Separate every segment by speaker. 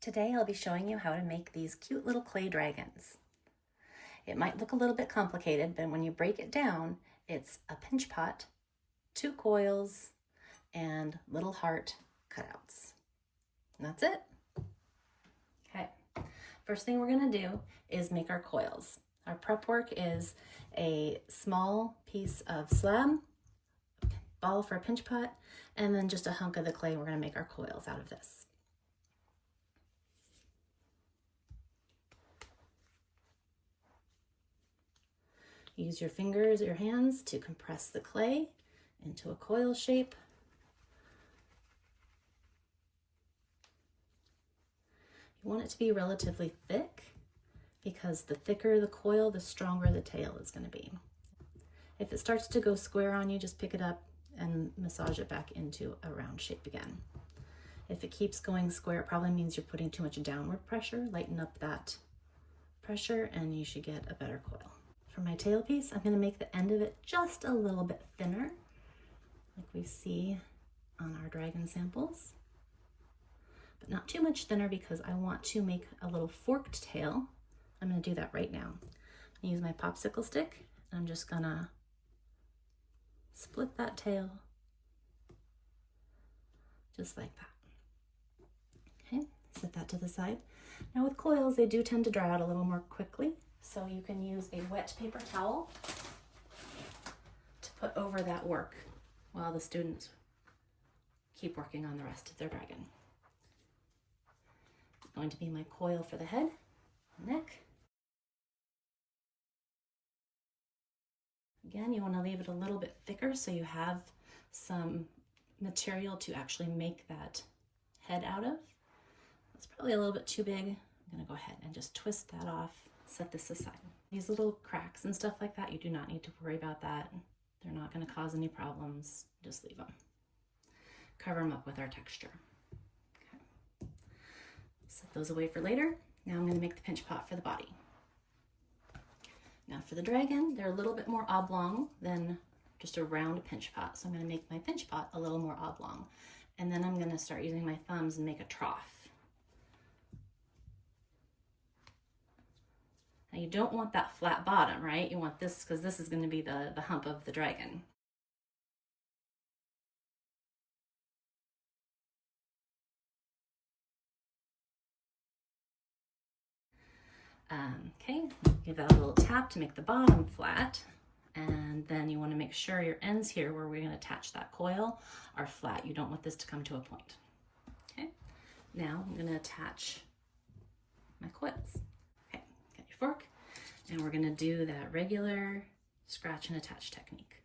Speaker 1: Today I'll be showing you how to make these cute little clay dragons. It might look a little bit complicated, but when you break it down, it's a pinch pot, 2 coils, and little heart cutouts. And that's it. Okay, first thing we're gonna do is make our coils. Our prep work is a small piece of slab, ball for a pinch pot, and then just a hunk of the clay. We're gonna make our coils out of this. Use your fingers or your hands to compress the clay into a coil shape. You want it to be relatively thick because the thicker the coil, the stronger the tail is going to be. If it starts to go square on you, just pick it up and massage it back into a round shape again. If it keeps going square, it probably means you're putting too much downward pressure. Lighten up that pressure and you should get a better coil. For my tail piece, I'm going to make the end of it just a little bit thinner, like we see on our dragon samples, but not too much thinner because I want to make a little forked tail. I'm going to do that right now. I use my popsicle stick and I'm just going to split that tail just like that. Okay, set that to the side. Now with coils, they do tend to dry out a little more quickly. So you can use a wet paper towel to put over that work while the students keep working on the rest of their dragon. It's going to be my coil for the head, neck. Again, you want to leave it a little bit thicker so you have some material to actually make that head out of. It's probably a little bit too big. I'm going to go ahead and just twist that off. Set this aside. These little cracks and stuff like that, you do not need to worry about that. They're not going to cause any problems. Just leave them. Cover them up with our texture. Okay. Set those away for later. Now I'm going to make the pinch pot for the body. Now for the dragon, they're a little bit more oblong than just a round pinch pot. So I'm going to make my pinch pot a little more oblong. And then I'm going to start using my thumbs and make a trough. Now you don't want that flat bottom, right? You want this because this is going to be the hump of the dragon. Okay, give that a little tap to make the bottom flat. And then you want to make sure your ends here where we're going to attach that coil are flat. You don't want this to come to a point. Okay, now I'm going to attach my coils. Okay, get your fork. And we're going to do that regular scratch and attach technique.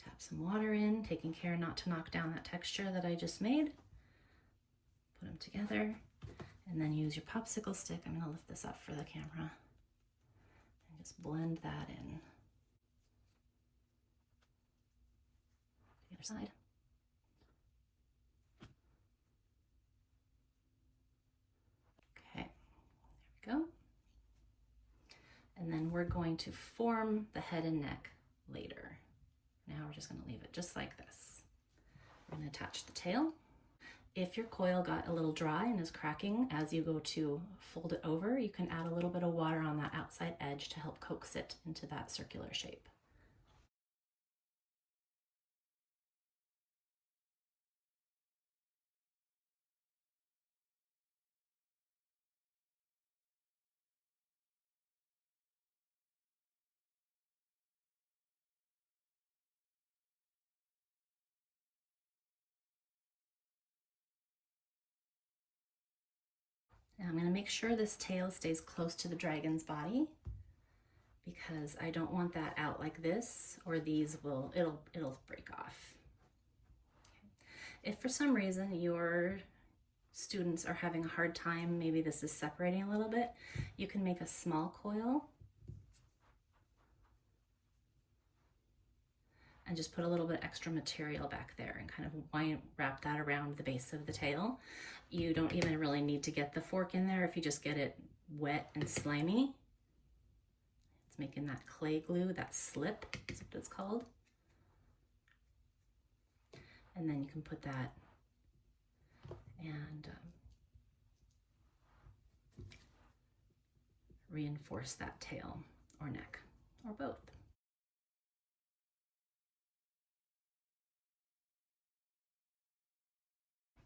Speaker 1: Tap some water in, taking care not to knock down that texture that I just made. Put them together and then use your popsicle stick. I'm going to lift this up for the camera and just blend that in. The other side. Okay, there we go. And then we're going to form the head and neck later. Now we're just going to leave it just like this. We're going to attach the tail. If your coil got a little dry and is cracking as you go to fold it over, you can add a little bit of water on that outside edge to help coax it into that circular shape. Now I'm going to make sure this tail stays close to the dragon's body because I don't want that out like this, or these it'll break off. Okay. If for some reason your students are having a hard time, maybe this is separating a little bit, you can make a small coil and just put a little bit extra material back there and kind of wrap that around the base of the tail. You don't even really need to get the fork in there if you just get it wet and slimy. It's making that clay glue, that slip is what it's called. And then you can put that and reinforce that tail or neck or both.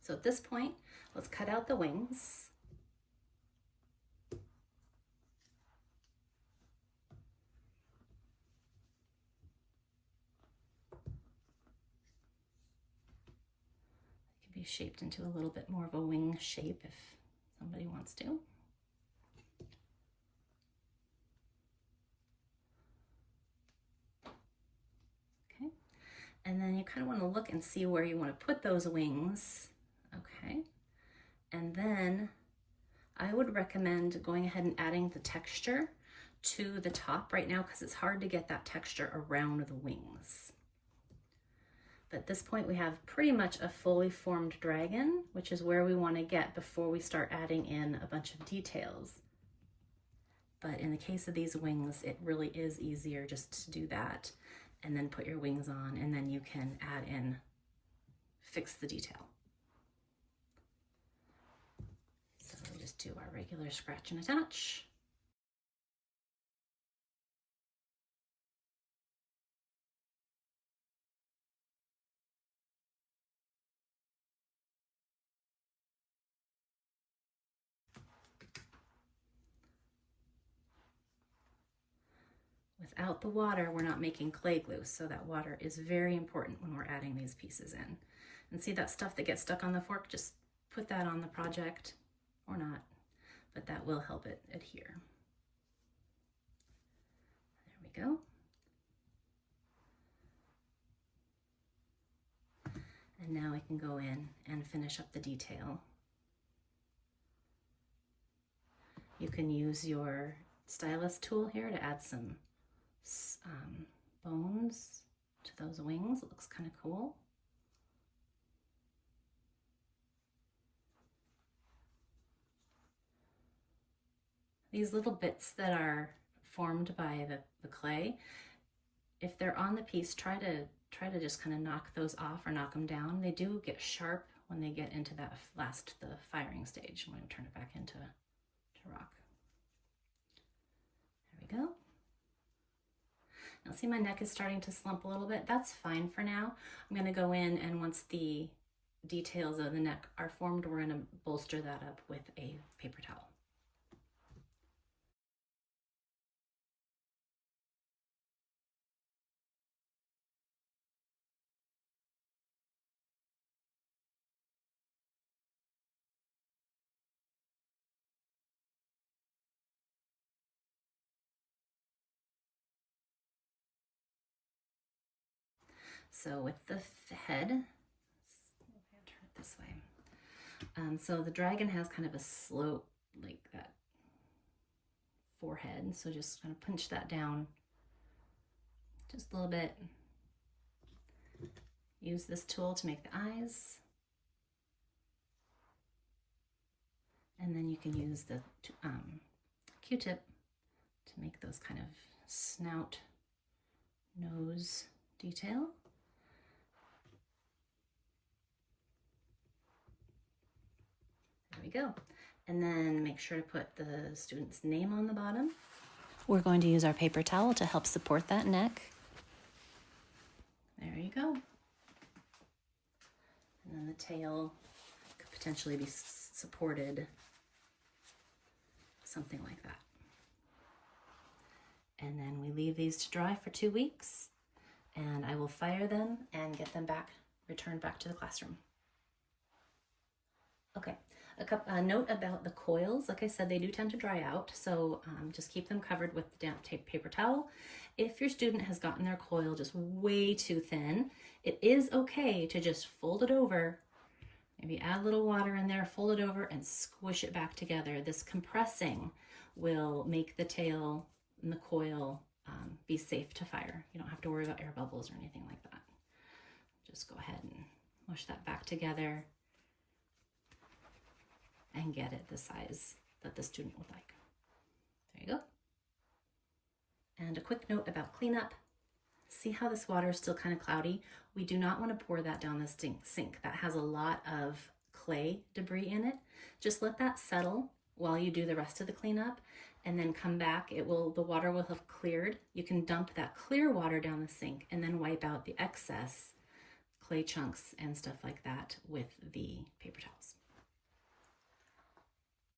Speaker 1: So at this point, let's cut out the wings. It can be shaped into a little bit more of a wing shape if somebody wants to. Okay, and then you kind of want to look and see where you want to put those wings. Okay, and then I would recommend going ahead and adding the texture to the top right now because it's hard to get that texture around the wings. But at this point we have pretty much a fully formed dragon, which is where we want to get before we start adding in a bunch of details. But in the case of these wings, it really is easier just to do that and then put your wings on, and then you can add in, fix the detail. So we just do our regular scratch and attach. Without the water, we're not making clay glue, so that water is very important when we're adding these pieces in. And see that stuff that gets stuck on the fork, just put that on the project, or not, but that will help it adhere. There we go. And now I can go in and finish up the detail. You can use your stylus tool here to add some bones to those wings. It looks kind of cool. These little bits that are formed by the clay, if they're on the piece, try to just kind of knock those off or knock them down. They do get sharp when they get into that the firing stage. I'm going to turn it back into rock. There we go. Now see, my neck is starting to slump a little bit. That's fine for now. I'm going to go in, and once the details of the neck are formed, we're going to bolster that up with a paper towel. So with the head, turn it this way. So the dragon has kind of a slope like that forehead. So just kind of punch that down just a little bit. Use this tool to make the eyes. And then you can use the Q-tip to make those kind of snout nose detail. There we go. And then make sure to put the student's name on the bottom. We're going to use our paper towel to help support that neck. There you go. And then the tail could potentially be supported, something like that. And then we leave these to dry for 2 weeks, and I will fire them and get them returned back to the classroom. Okay, a note about the coils. Like I said, they do tend to dry out, so just keep them covered with the damp paper towel. If your student has gotten their coil just way too thin, it is okay to just fold it over, maybe add a little water in there, fold it over, and squish it back together. This compressing will make the tail and the coil be safe to fire. You don't have to worry about air bubbles or anything like that. Just go ahead and mush that back together and get it the size that the student would like. There you go. And a quick note about cleanup. See how this water is still kind of cloudy? We do not want to pour that down the sink. That has a lot of clay debris in it. Just let that settle while you do the rest of the cleanup, and then come back. The water will have cleared. You can dump that clear water down the sink and then wipe out the excess clay chunks and stuff like that with the paper towels.